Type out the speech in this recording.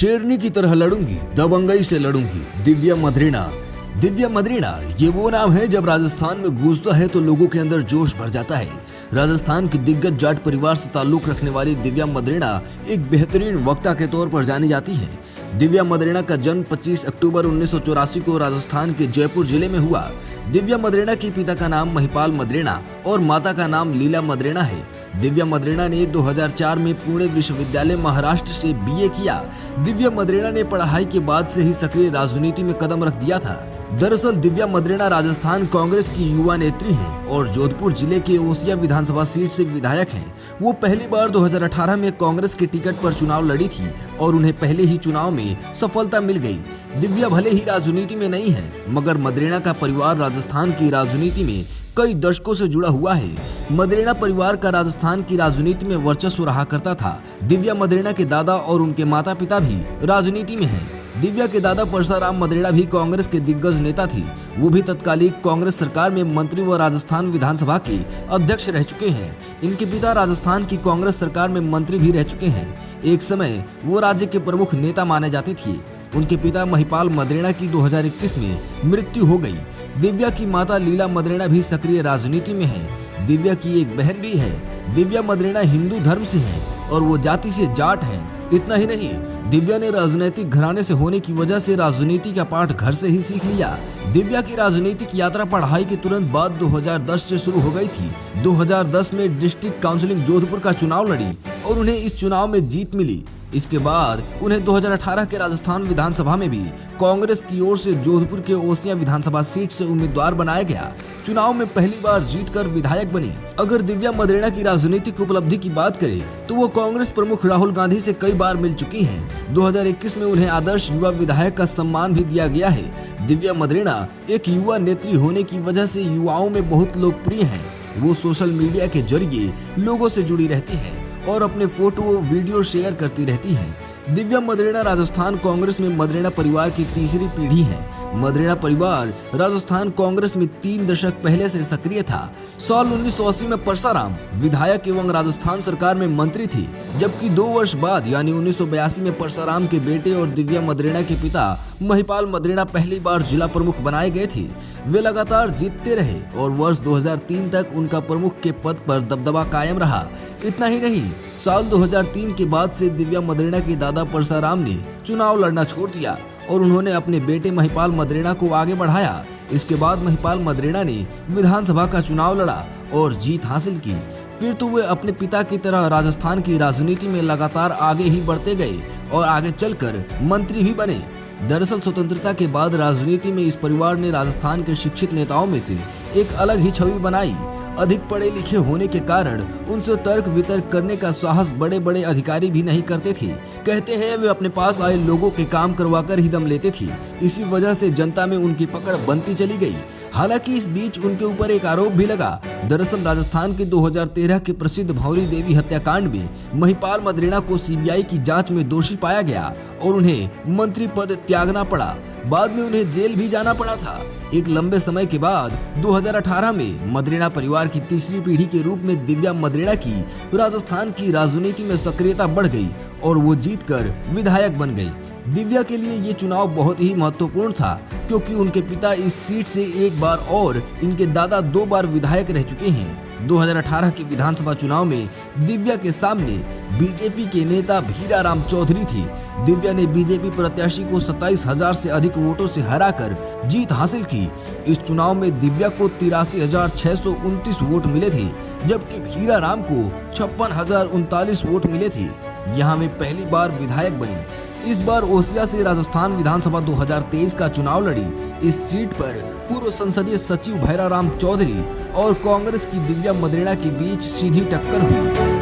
शेरनी की तरह लड़ूंगी, दबंगई से लड़ूंगी। दिव्या मद्रेना। दिव्या मद्रेना ये वो नाम है जब राजस्थान में गूंजता है तो लोगों के अंदर जोश भर जाता है। राजस्थान के दिग्गज जाट परिवार से ताल्लुक रखने वाली दिव्या मद्रेना एक बेहतरीन वक्ता के तौर पर जानी जाती है। दिव्या मद्रेना का जन्म 25 अक्टूबर 1984 को राजस्थान के जयपुर जिले में हुआ। दिव्या मद्रेना के पिता का नाम महिपाल मद्रेना और माता का नाम लीला मद्रेना है। दिव्या मद्रेना ने 2004 में पुणे विश्वविद्यालय महाराष्ट्र से बीए किया। दिव्या मद्रेना ने पढ़ाई के बाद से ही सक्रिय राजनीति में कदम रख दिया था। दरअसल दिव्या मद्रेना राजस्थान कांग्रेस की युवा नेत्री हैं और जोधपुर जिले के ओसिया विधानसभा सीट से विधायक हैं। वो पहली बार 2018 में कांग्रेस के टिकट पर चुनाव लड़ी थी और उन्हें पहले ही चुनाव में सफलता मिल गई। दिव्या भले ही राजनीति में नहीं है, मगर मद्रेना का परिवार राजस्थान की राजनीति में कई दशकों से जुड़ा हुआ है। मद्रेना परिवार का राजस्थान की राजनीति में वर्चस्व रहा करता था। दिव्या मद्रेना के दादा और उनके माता पिता भी राजनीति में हैं। दिव्या के दादा परसाराम मद्रेना भी कांग्रेस के दिग्गज नेता थे। वो भी तत्कालीन कांग्रेस सरकार में मंत्री व राजस्थान विधानसभा के अध्यक्ष रह चुके हैं। इनके पिता राजस्थान की कांग्रेस सरकार में मंत्री भी रह चुके हैं। एक समय वो राज्य के प्रमुख नेता माने जाते थे। उनके पिता महिपाल मद्रेना की 2021 में मृत्यु हो गई। दिव्या की माता लीला मद्रेना भी सक्रिय राजनीति में है। दिव्या की एक बहन भी है। दिव्या मद्रेना हिंदू धर्म से है और वो जाति से जाट हैं। इतना ही नहीं, दिव्या ने राजनीतिक घराने से होने की वजह से राजनीति का पाठ घर से ही सीख लिया। दिव्या की राजनीतिक यात्रा पढ़ाई के तुरंत बाद 2010 से शुरू हो गई थी। 2010 में डिस्ट्रिक्ट काउंसिलिंग जोधपुर का चुनाव लड़ी और उन्हें इस चुनाव में जीत मिली। इसके बाद उन्हें 2018 के राजस्थान विधानसभा में भी कांग्रेस की ओर से जोधपुर के ओसिया विधानसभा सीट से उम्मीदवार बनाया गया। चुनाव में पहली बार जीतकर विधायक बनी। अगर दिव्या मद्रेना की राजनीतिक उपलब्धि की बात करें तो वो कांग्रेस प्रमुख राहुल गांधी से कई बार मिल चुकी हैं। 2021 में उन्हें आदर्श युवा विधायक का सम्मान भी दिया गया है। दिव्या मद्रेना एक युवा नेत्री होने की वजह से युवाओं में बहुत लोकप्रिय हैं। वो सोशल मीडिया के जरिए लोगों से जुड़ी रहती है और अपने फोटो वीडियो शेयर करती रहती हैं। दिव्या मद्रेना राजस्थान कांग्रेस में मद्रेना परिवार की तीसरी पीढ़ी है। मद्रेना परिवार राजस्थान कांग्रेस में 3 दशक पहले से सक्रिय था। साल 1980 में परसाराम विधायक एवं राजस्थान सरकार में मंत्री थी, जबकि 2 वर्ष बाद यानी 1982 में परसाराम के बेटे और दिव्या मद्रेना के पिता महिपाल मद्रेना पहली बार जिला प्रमुख बनाए गए थे। वे लगातार जीतते रहे और वर्ष 2003 तक उनका प्रमुख के पद पर दबदबा कायम रहा। इतना ही नहीं, साल 2003 के बाद से दिव्या मद्रेना के दादा परसाराम ने चुनाव लड़ना छोड़ दिया और उन्होंने अपने बेटे महिपाल मद्रेना को आगे बढ़ाया। इसके बाद महिपाल मद्रेना ने विधानसभा का चुनाव लड़ा और जीत हासिल की। फिर तो वे अपने पिता की तरह राजस्थान की राजनीति में लगातार आगे ही बढ़ते गए और आगे चलकर मंत्री भी बने। दरअसल स्वतंत्रता के बाद राजनीति में इस परिवार ने राजस्थान के शिक्षित नेताओं में से एक अलग ही छवि बनाई। अधिक पढ़े लिखे होने के कारण उनसे तर्क वितर्क करने का साहस बड़े बड़े अधिकारी भी नहीं करते थे। कहते हैं वे अपने पास आए लोगों के काम करवाकर ही दम लेते थे। इसी वजह से जनता में उनकी पकड़ बनती चली गई। हालांकि इस बीच उनके ऊपर एक आरोप भी लगा। दरअसल राजस्थान के 2013 के प्रसिद्ध भौरी देवी हत्याकांड में महिपाल मद्रेना को सीबीआई की जांच में दोषी पाया गया और उन्हें मंत्री पद त्यागना पड़ा। बाद में उन्हें जेल भी जाना पड़ा था। एक लंबे समय के बाद 2018 में मद्रेना परिवार की तीसरी पीढ़ी के रूप में दिव्या मद्रेना की राजस्थान की राजनीति में सक्रियता बढ़ गई और वो जीतकर विधायक बन गई। दिव्या के लिए ये चुनाव बहुत ही महत्वपूर्ण था, क्योंकि उनके पिता इस सीट से एक बार और इनके दादा 2 बार विधायक रह चुके हैं। 2018 के विधानसभा चुनाव में दिव्या के सामने बीजेपी के नेता भीराराम चौधरी थी। दिव्या ने बीजेपी प्रत्याशी को 27,000 से अधिक वोटों से हराकर जीत हासिल की। इस चुनाव में दिव्या को 83,629 वोट मिले थे, जबकि भीराराम को 56,039 वोट मिले थे। यहाँ वे पहली बार विधायक बने। इस बार ओसिया से राजस्थान विधानसभा 2023 का चुनाव लड़ी। इस सीट पर पूर्व संसदीय सचिव भैराराम चौधरी और कांग्रेस की दिव्या मद्रेना के बीच सीधी टक्कर हुई।